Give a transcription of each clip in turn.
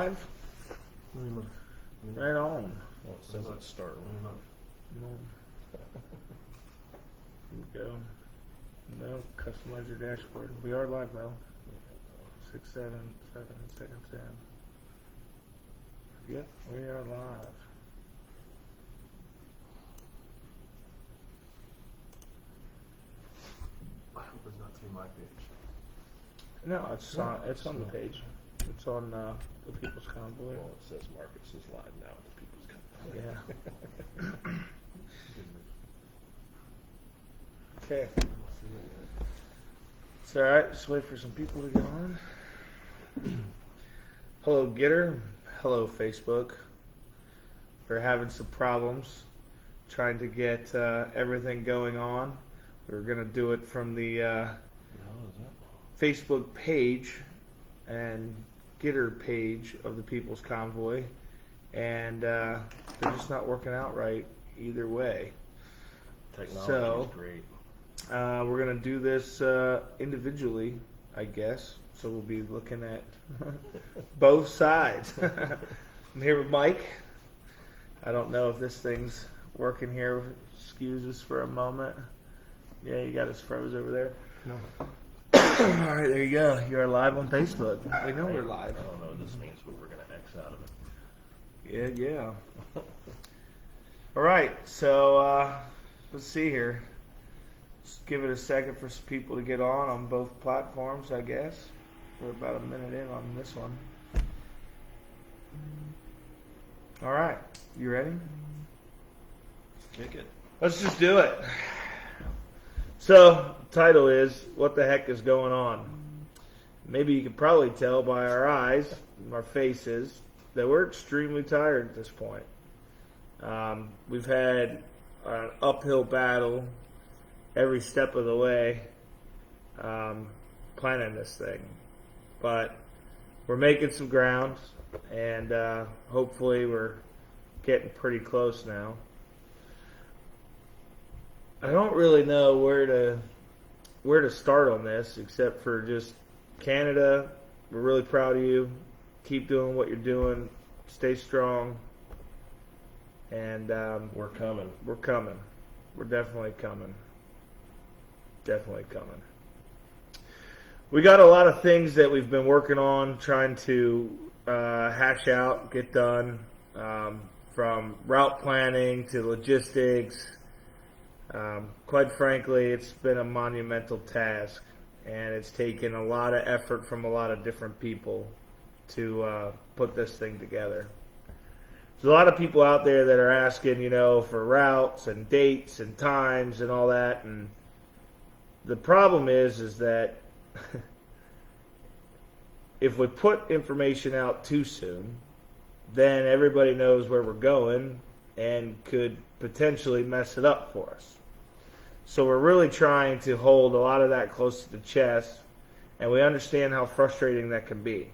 live? Right on. Well, it says it's starting. There you go. No, customize your dashboard. We are live though. 6, 7, 7 seconds in. Yep, we are live. I hope it's not through my page. No, it's on the page. It's on the People's Convoy. Well, it says Marcus is live now at the People's Convoy. Yeah. Okay. It's alright, just wait for some people to get on. Hello, Getter. Hello, Facebook. We're having some problems trying to get everything going on. We're going to do it from the Facebook page and Getter page of the People's Convoy. And they're just not working out right either way. Technology is great. We're going to do this individually, I guess. So we'll be looking at both sides. I'm here with Mike. I don't know if this thing's working here. Excuse us for a moment. Yeah, you got us froze over there. No. All right, there you go. You're live on Facebook. We know we're live. I don't know what this means, but we're going to X out of it. Yeah. All right, so let's see here. Just give it a second for some people to get on both platforms, I guess. We're about a minute in on this one. All right, you ready? Kick it. Let's just do it. So, the title is, What the Heck is Going On? Maybe you can probably tell by our eyes, our faces, that we're extremely tired at this point. We've had an uphill battle every step of the way planning this thing. But we're making some ground, and hopefully we're getting pretty close now. I don't really know where to start on this, except for just Canada. We're really proud of you. Keep doing what you're doing. Stay strong. And We're coming. we're coming. We're definitely coming. Definitely coming. We got a lot of things that we've been working on, trying to hash out, get done, from route planning to logistics. Quite frankly, it's been a monumental task, and it's taken a lot of effort from a lot of different people to put this thing together. There's a lot of people out there that are asking, for routes and dates and times and all that, and the problem is that if we put information out too soon, then everybody knows where we're going and could potentially mess it up for us. So we're really trying to hold a lot of that close to the chest, and we understand how frustrating that can be.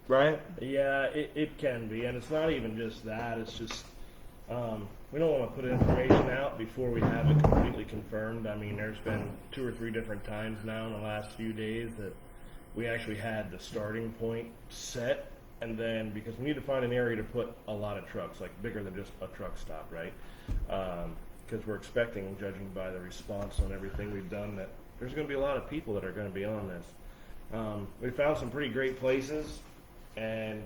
Right? Yeah, it can be, and it's not even just that. It's just we don't want to put information out before we have it completely confirmed. I mean, there's been 2 or 3 different times now in the last few days that we actually had the starting point set, and then because we need to find an area to put a lot of trucks, like bigger than just a truck stop, right? Because we're expecting, judging by the response on everything we've done, that there's going to be a lot of people that are going to be on this. We found some pretty great places, and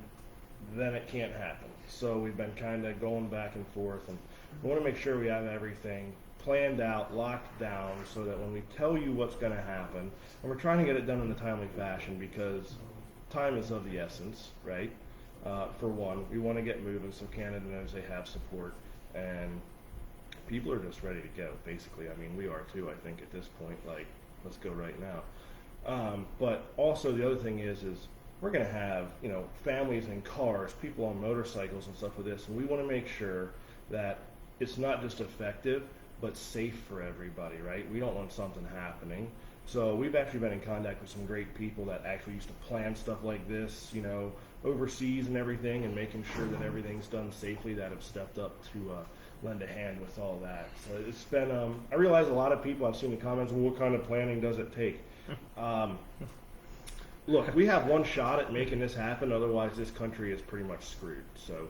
then it can't happen. So we've been kind of going back and forth, and we want to make sure we have everything planned out, locked down, so that when we tell you what's going to happen, and we're trying to get it done in a timely fashion because time is of the essence, right? For one, we want to get moving so Canada knows they have support, and people are just ready to go, basically. I mean, we are too, I think, at this point. Like, let's go right now. But also the other thing is we're going to have, families in cars, people on motorcycles and stuff with this, and we want to make sure that it's not just effective, but safe for everybody, right? We don't want something happening. So we've actually been in contact with some great people that actually used to plan stuff like this, overseas and everything, and making sure that everything's done safely, that have stepped up to lend a hand with all that. So it's been, I realize a lot of people, I've seen the comments, well, what kind of planning does it take? Look, we have one shot at making this happen. Otherwise, this country is pretty much screwed. So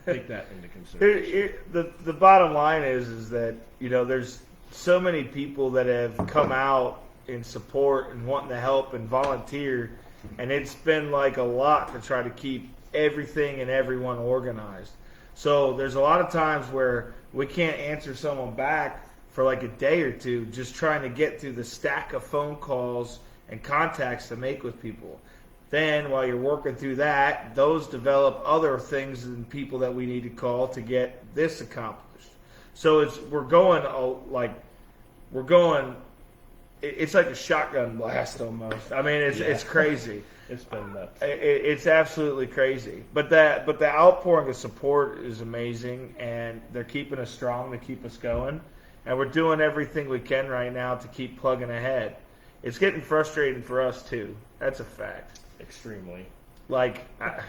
take that into consideration. The bottom line is that there's so many people that have come out in support and wanting to help and volunteer, and it's been like a lot to try to keep everything and everyone organized. So there's a lot of times where we can't answer someone back for like a day or two, just trying to get through the stack of phone calls and contacts to make with people. Then while you're working through that, those develop other things and people that we need to call to get this accomplished. So we're going it's like a shotgun blast almost. I mean, it's crazy. It's been nuts. It's absolutely crazy. But the outpouring of support is amazing, and they're keeping us strong to keep us going. And we're doing everything we can right now to keep plugging ahead. It's getting frustrating for us too. That's a fact. Extremely. Like,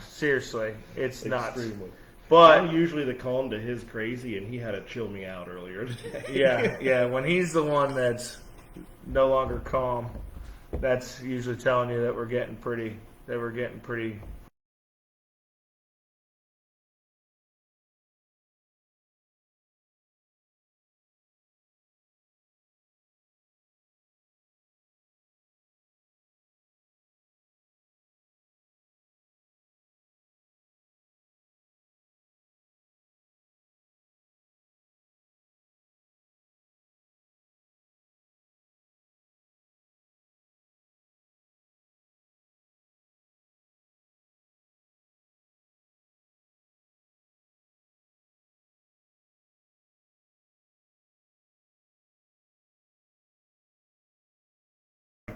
seriously, it's nuts. Extremely. But I'm usually the calm to his crazy, and he had to chill me out earlier today. yeah. When he's the one that's no longer calm, that's usually telling you that we're getting pretty.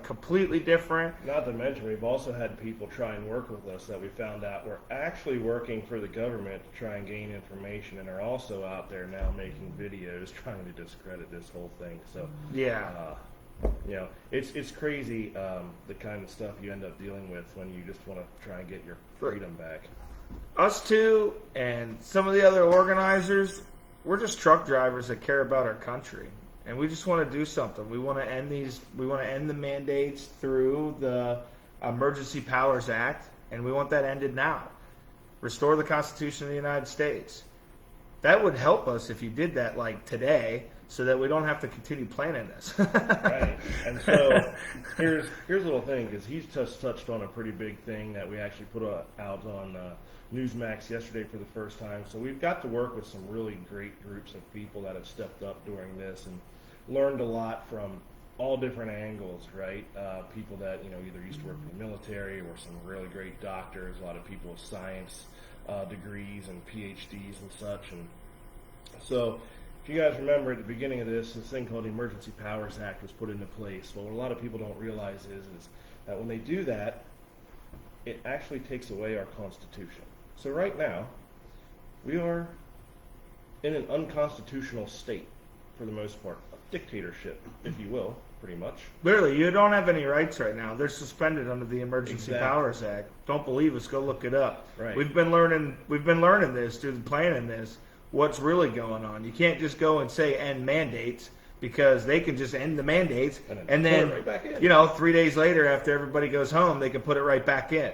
Completely different. Not to mention, we've also had people try and work with us that we found out were actually working for the government to try and gain information, and are also out there now making videos trying to discredit this whole thing. So Yeah. it's crazy the kind of stuff you end up dealing with when you just want to try and get your freedom back. Us two and some of the other organizers, we're just truck drivers that care about our country, and we just want to do something. We want to end the mandates through the Emergency Powers Act, and we want that ended now. Restore the Constitution of the United States. That would help us if you did that like today, so that we don't have to continue planning this. Right. And so here's a little thing, because he's just touched on a pretty big thing that we actually put out on Newsmax yesterday for the first time. So we've got to work with some really great groups of people that have stepped up during this and learned a lot from all different angles, right? People that either used to work for the military, or some really great doctors, a lot of people with science degrees and PhDs and such. And so if you guys remember, at the beginning of this thing called the Emergency Powers Act was put into place. Well, what a lot of people don't realize is that when they do that, it actually takes away our Constitution. So right now, we are in an unconstitutional state, for the most part. A dictatorship, if you will, pretty much. Literally, you don't have any rights right now. They're suspended under the Emergency Powers Act. Don't believe us? Go look it up. Right. We've been learning this through the planning this. What's really going on? You can't just go and say end mandates, because they can just end the mandates and then put it right back in. 3 days later, after everybody goes home, they can put it right back in.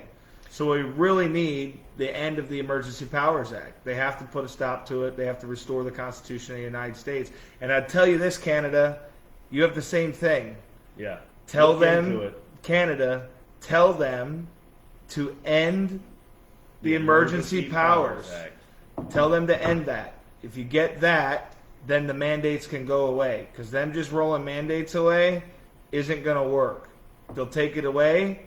So we really need the end of the Emergency Powers Act. They have to put a stop to it. They have to restore the Constitution of the United States. And I tell you this, Canada, you have the same thing. Yeah. Tell Look into them, it. Canada, tell them to end the Emergency Powers. Act. Tell them to end that. If you get that, then the mandates can go away. Because them just rolling mandates away isn't going to work. They'll take it away,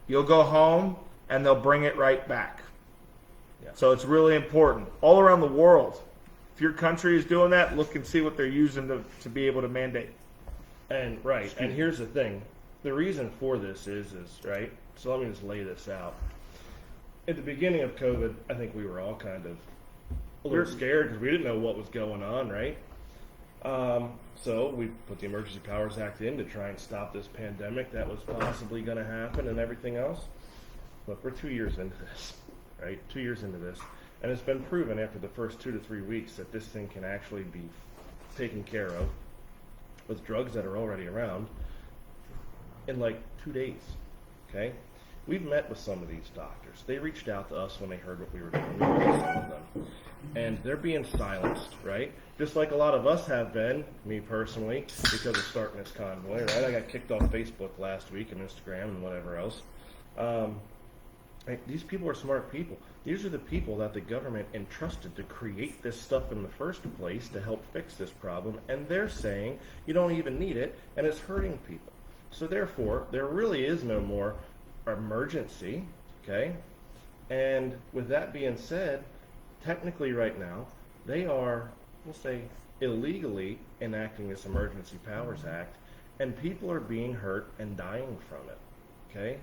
you'll go home, and they'll bring it right back. Yeah. So it's really important. All around the world, if your country is doing that, look and see what they're using to be able to mandate. And and here's the thing. The reason for this is right, so let me just lay this out. At the beginning of COVID, I think we were all kind of a little scared because we didn't know what was going on, right? So we put the Emergency Powers Act in to try and stop this pandemic that was possibly going to happen and everything else. Look, we're 2 years into this, right? 2 years into this. And it's been proven after the first 2 to 3 weeks that this thing can actually be taken care of with drugs that are already around in like 2 days, okay? We've met with some of these doctors. They reached out to us when they heard what we were doing. We were listening to them. And they're being silenced, right? Just like a lot of us have been, me personally, because of starting this convoy, right? I got kicked off Facebook last week and Instagram and whatever else. These people are smart people. These are the people that the government entrusted to create this stuff in the first place to help fix this problem, and they're saying you don't even need it, and it's hurting people. So therefore, there really is no more emergency, okay? And with that being said, technically right now, they are, we'll say, illegally enacting this Emergency Powers Act, and people are being hurt and dying from it, okay?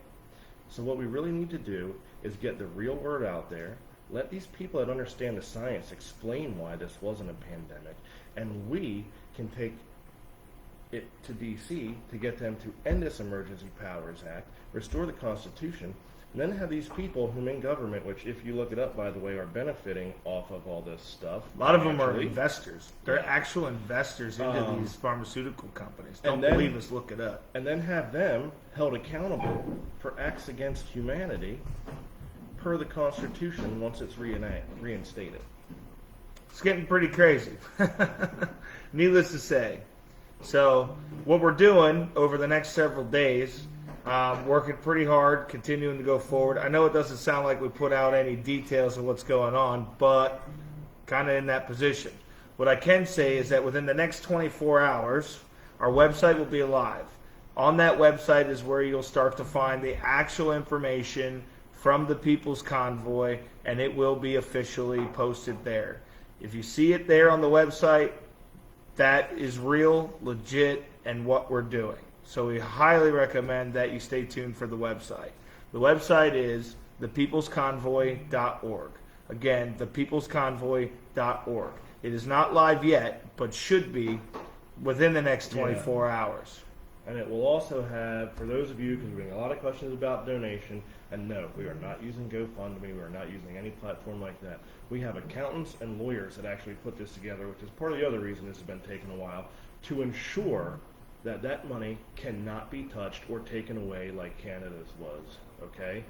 So what we really need to do is get the real word out there, let these people that understand the science explain why this wasn't a pandemic, and we can take it to D.C. to get them to end this Emergency Powers Act, restore the Constitution, and then have these people whom in government, which if you look it up, by the way, are benefiting off of all this stuff. A lot of them are investors. They're actual investors into these pharmaceutical companies. Don't believe us, look it up. And then have them held accountable for acts against humanity per the Constitution once it's reinstated. It's getting pretty crazy. Needless to say. So what we're doing over the next several days, working pretty hard, continuing to go forward. I know it doesn't sound like we put out any details of what's going on, but kind of in that position. What I can say is that within the next 24 hours, our website will be live. On that website is where you'll start to find the actual information from the People's Convoy, and it will be officially posted there. If you see it there on the website, that is real, legit, and what we're doing. So we highly recommend that you stay tuned for the website. The website is thepeoplesconvoy.org. Again, thepeoplesconvoy.org. It is not live yet, but should be within the next 24 hours. And it will also have, for those of you, because we're getting a lot of questions about donation, and no, we are not using GoFundMe, we are not using any platform like that. We have accountants and lawyers that actually put this together, which is part of the other reason this has been taking a while, to ensure that that money cannot be touched or taken away like Canada's was, okay?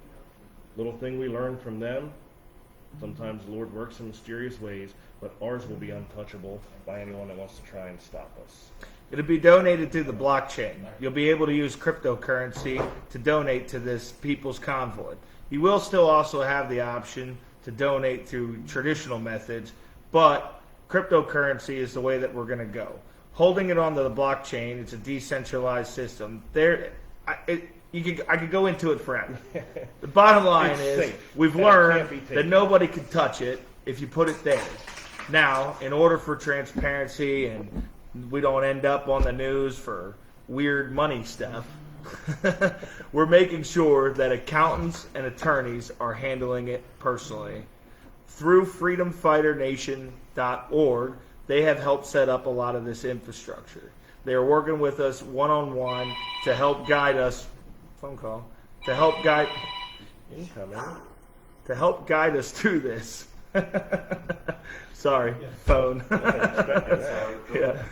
Little thing we learned from them, sometimes the Lord works in mysterious ways, but ours will be untouchable by anyone that wants to try and stop us. It'll be donated through the blockchain. You'll be able to use cryptocurrency to donate to this People's Convoy. You will still also have the option to donate through traditional methods, but cryptocurrency is the way that we're going to go. Holding it onto the blockchain, it's a decentralized system. I could go into it forever. The bottom line is we've learned that nobody can touch it if you put it there. Now, in order for transparency and we don't end up on the news for weird money stuff, we're making sure that accountants and attorneys are handling it personally. Through freedomfighternation.org, they have helped set up a lot of this infrastructure. They are working with us one-on-one to help guide us. Phone call. To help guide. Incoming. To help guide us through this. Sorry, phone. Yeah.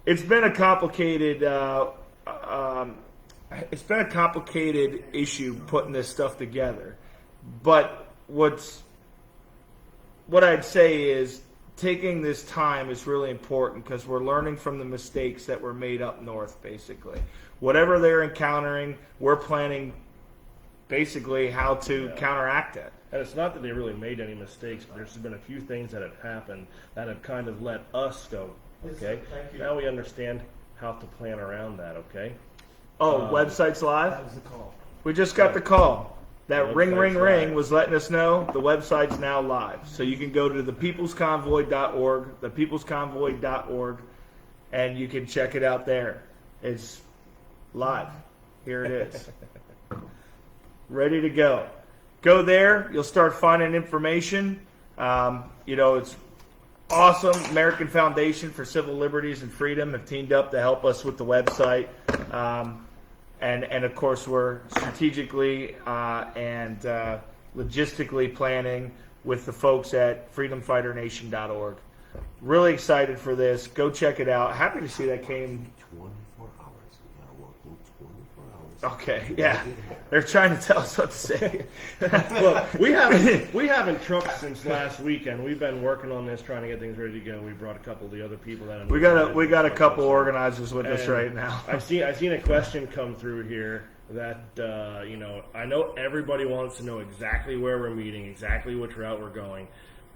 It's been a complicated. It's been a complicated issue putting this stuff together. But what I'd say is taking this time is really important because we're learning from the mistakes that were made up north, basically. Whatever they're encountering, we're planning basically how to counteract it. And it's not that they really made any mistakes, but there's been a few things that have happened that have kind of let us go, okay? Now we understand how to plan around that, okay? Oh, website's live? That was the call. We just got the call. That ring live. was letting us know the website's now live. So you can go to thepeoplesconvoy.org, thepeoplesconvoy.org, and you can check it out there. It's live. Here it is. Ready to go. Go there. You'll start finding information. It's awesome. American Foundation for Civil Liberties and Freedom have teamed up to help us with the website. And of course, we're strategically and logistically planning with the folks at freedomfighternation.org. Really excited for this. Go check it out. Happy to see that came. 24 hours. We gotta work in 24 hours Okay, yeah. They're trying to tell us what to say. Look, we haven't trucked since last weekend. We've been working on this, trying to get things ready to go. We brought a couple of the other people that We got a couple organizers with us And right now. I've seen a question come through here that I know everybody wants to know exactly where we're meeting, exactly which route we're going.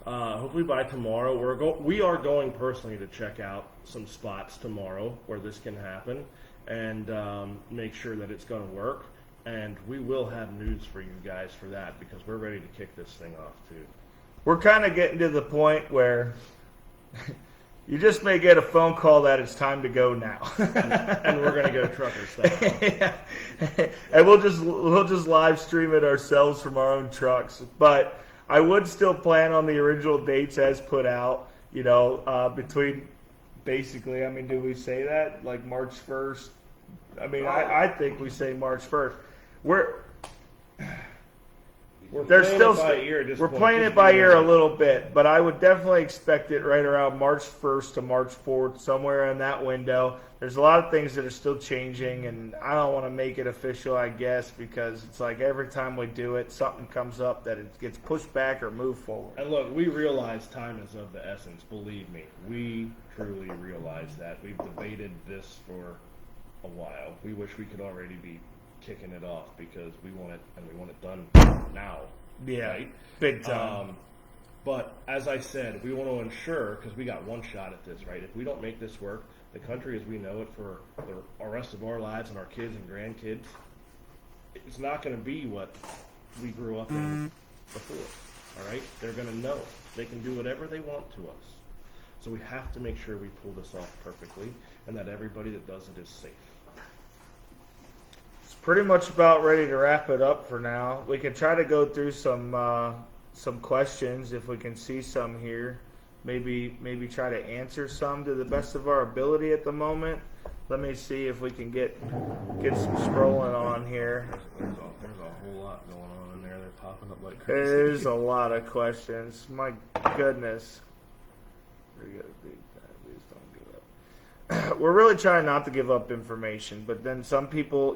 Hopefully by tomorrow, we are going personally to check out some spots tomorrow where this can happen and make sure that it's going to work. And we will have news for you guys for that because we're ready to kick this thing off too. We're kind of getting to the point where you just may get a phone call that it's time to go now. And we're going to go trucker style. Yeah. And we'll just live stream it ourselves from our own trucks. But I would still plan on the original dates as put out, between basically, I mean, do we say that? Like March 1st? I mean, I think we say March 1st. We're playing it by ear at this we're point. playing it by ear a little bit, but I would definitely expect it right around March 1st to March 4th, somewhere in that window. There's a lot of things that are still changing, and I don't want to make it official, I guess, because it's like every time we do it, something comes up that it gets pushed back or moved forward. And look, we realize time is of the essence. Believe me, we truly realize that. We've debated this for a while. We wish we could already be kicking it off because we want it done now. Yeah, right? big time. But as I said, we want to ensure, because we got one shot at this, right? If we don't make this work, the country as we know it for the rest of our lives and our kids and grandkids, it's not going to be what we grew up in before. All right? They're going to know. They can do whatever they want to us. So we have to make sure we pull this off perfectly and that everybody that does it is safe. It's pretty much about ready to wrap it up for now. We can try to go through some questions if we can see some here. Maybe try to answer some to the best of our ability at the moment. Let me see if we can get some scrolling on here. There's a whole lot going on in there. They're popping up like crazy. There's a lot of questions. My goodness. Please don't give up. We're really trying not to give up information, but then some people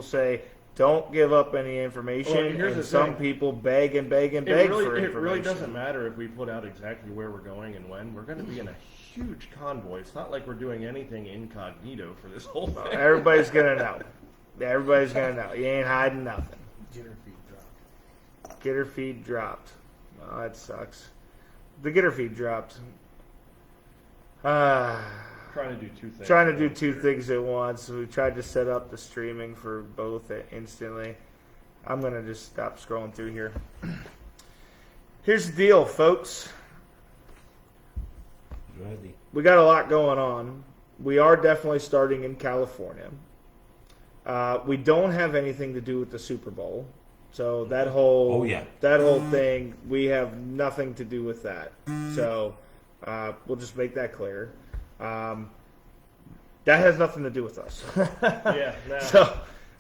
say don't give up any information, Well, here's and the some thing. people beg and beg and It beg really, for it information. really doesn't matter if we put out exactly where we're going and when. We're going to be in a huge convoy. It's not like we're doing anything incognito for this whole thing. Everybody's gonna know. Everybody's gonna know. You ain't hiding nothing. Get her feet dropped. Get her feed dropped. Oh, that sucks. The get her feed dropped. Trying to do two things. Trying to do two things at once. We tried to set up the streaming for both instantly. I'm going to just stop scrolling through here. Here's the deal, folks. Ready. We got a lot going on. We are definitely starting in California. We don't have anything to do with the Super Bowl. So that whole thing, we have nothing to do with that. So we'll just make that clear. That has nothing to do with us. Yeah, nah, So,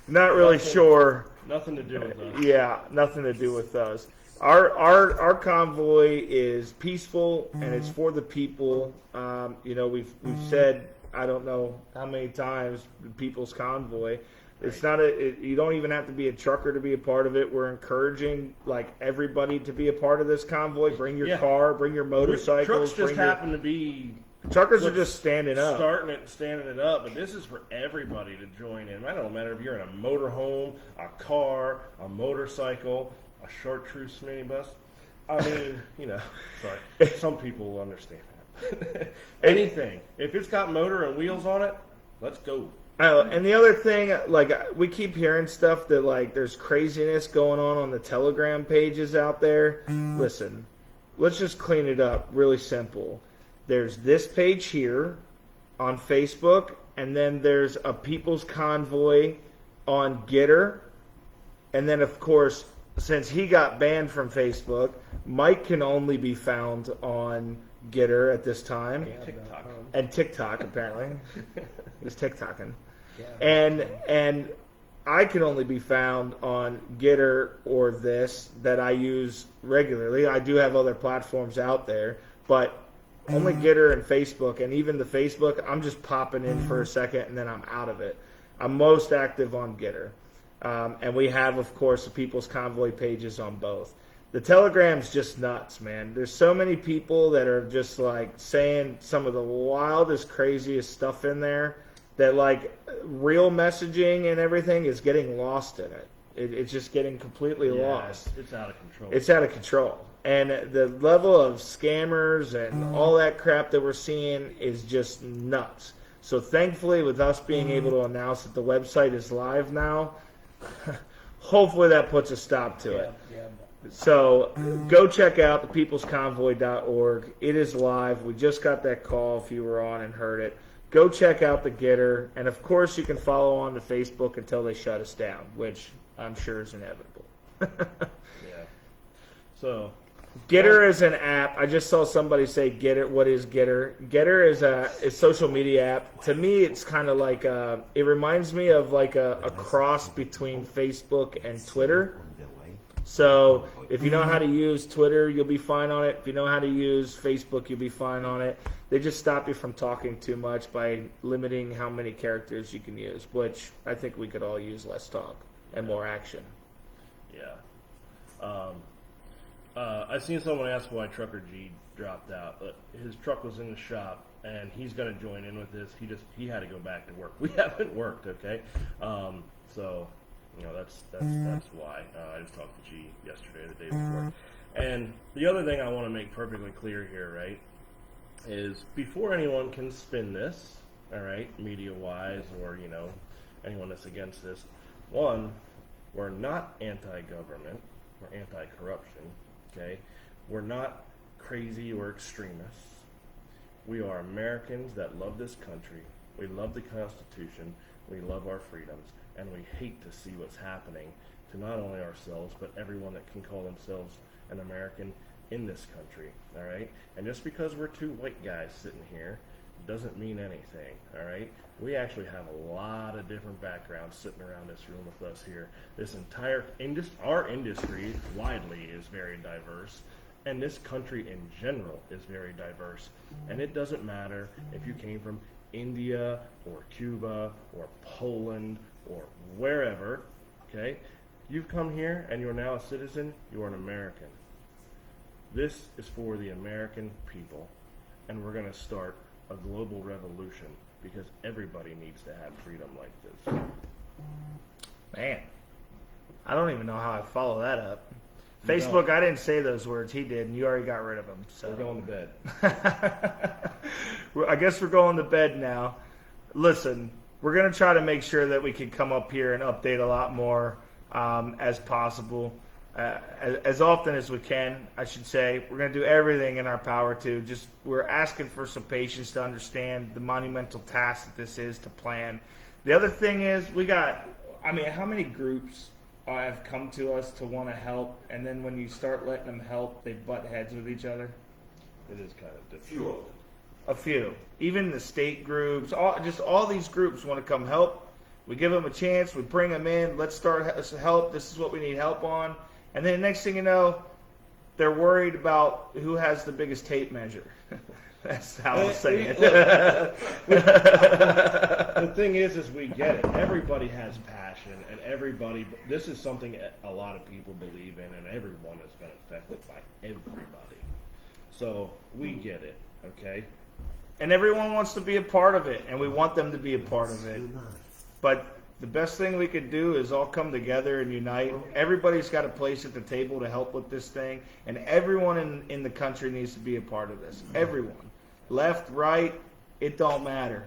not really sure. nothing to do with us. Yeah, nothing to do with us. Our convoy is peaceful and it's for the people. We've said I don't know how many times the People's Convoy. It's not you don't even have to be a trucker to be a part of it. We're encouraging everybody to be a part of this convoy. Bring your car, bring your motorcycles. Trucks just happen to be Truckers are just standing up. Standing it up, but this is for everybody to join in. I don't matter if you're in a motorhome, a car, a motorcycle, a chartreuse minibus. I mean, sorry, some people will understand that. Anything. If it's got motor and wheels on it, let's go. And the other thing, we keep hearing stuff that there's craziness going on the Telegram pages out there. Listen, let's just clean it up really simple. There's this page here on Facebook, and then there's a People's Convoy on Getter. And then, of course, since he got banned from Facebook, Mike can only be found on Getter at this time. TikTok. And TikTok, apparently. He's TikToking. And I can only be found on Getter or this that I use regularly. I do have other platforms out there, but only Getter and Facebook, and even the Facebook, I'm just popping in for a second and then I'm out of it. I'm most active on Getter. And we have, of course, the People's Convoy pages on both. The Telegram's just nuts, man. There's so many people that are just like saying some of the wildest, craziest stuff in there that like real messaging and everything is getting lost in it. It's just getting completely lost. It's out of control. It's out of control. And the level of scammers and all that crap that we're seeing is just nuts. So thankfully, with us being able to announce that the website is live now, hopefully that puts a stop to it. So go check out thepeoplesconvoy.org. It is live. We just got that call if you were on and heard it. Go check out the Getter. And, of course, you can follow on to Facebook until they shut us down, which I'm sure is inevitable. Yeah. So Getter is an app. I just saw somebody say Getter. What is Getter? Getter is a social media app. To me, it's kind of like it reminds me of like a cross between Facebook and Twitter. So if you know how to use Twitter, you'll be fine on it. If you know how to use Facebook, you'll be fine on it. They just stop you from talking too much by limiting how many characters you can use, which I think we could all use less talk and more action. Yeah. I seen someone ask why Trucker G dropped out. His truck was in the shop, and he's going to join in with this. He had to go back to work. We haven't worked, okay? So you know that's why. I just talked to G yesterday, the day before. And the other thing I want to make perfectly clear here, right, is before anyone can spin this, all right, media-wise, or anyone that's against this, one, we're not anti-government, we're anti-corruption. Okay, we're not crazy or extremists. We are Americans that love this country. We love the Constitution. We love our freedoms, and we hate to see what's happening to not only ourselves but everyone that can call themselves an American in this country. All right, and just because we're two white guys sitting here doesn't mean anything. All right, we actually have a lot of different backgrounds sitting around this room with us here. This entire our industry widely is very diverse, and this country in general is very diverse. And it doesn't matter if you came from India or Cuba or Poland or wherever. Okay, you've come here and you're now a citizen. You are an American. This is for the American people, and we're going to start a global revolution because everybody needs to have freedom like this. Man, I don't even know how I follow that up. Facebook, I didn't say those words. He did, and you already got rid of them. So we're going to bed. I guess we're going to bed now. Listen, we're going to try to make sure that we can come up here and update a lot more as possible. As often as we can, I should say. We're going to do everything in our power to. We're asking for some patience to understand the monumental task that this is to plan. The other thing is how many groups have come to us to want to help, and then when you start letting them help, they butt heads with each other? It is kind of difficult. A few. Even the state groups, all these groups want to come help. We give them a chance. We bring them in. Let's start help. This is what we need help on. And then the next thing you know, they're worried about who has the biggest tape measure. That's how I'll say it. The thing is we get it. Everybody has passion, and this is something a lot of people believe in, and everyone has been affected by everybody. So we get it, okay? And everyone wants to be a part of it, and we want them to be a part of it. But the best thing we could do is all come together and unite. Everybody's got a place at the table to help with this thing, and everyone in the country needs to be a part of this. Everyone. Left, right, it don't matter.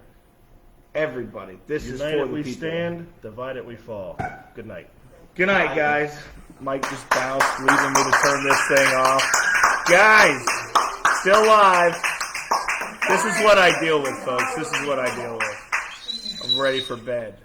Everybody. This is for the people. United we stand, divided we fall. Good night. Good night, guys. Mike just bounced, leaving me to turn this thing off. Guys, still live. This is what I deal with, folks. This is what I deal with. I'm ready for bed.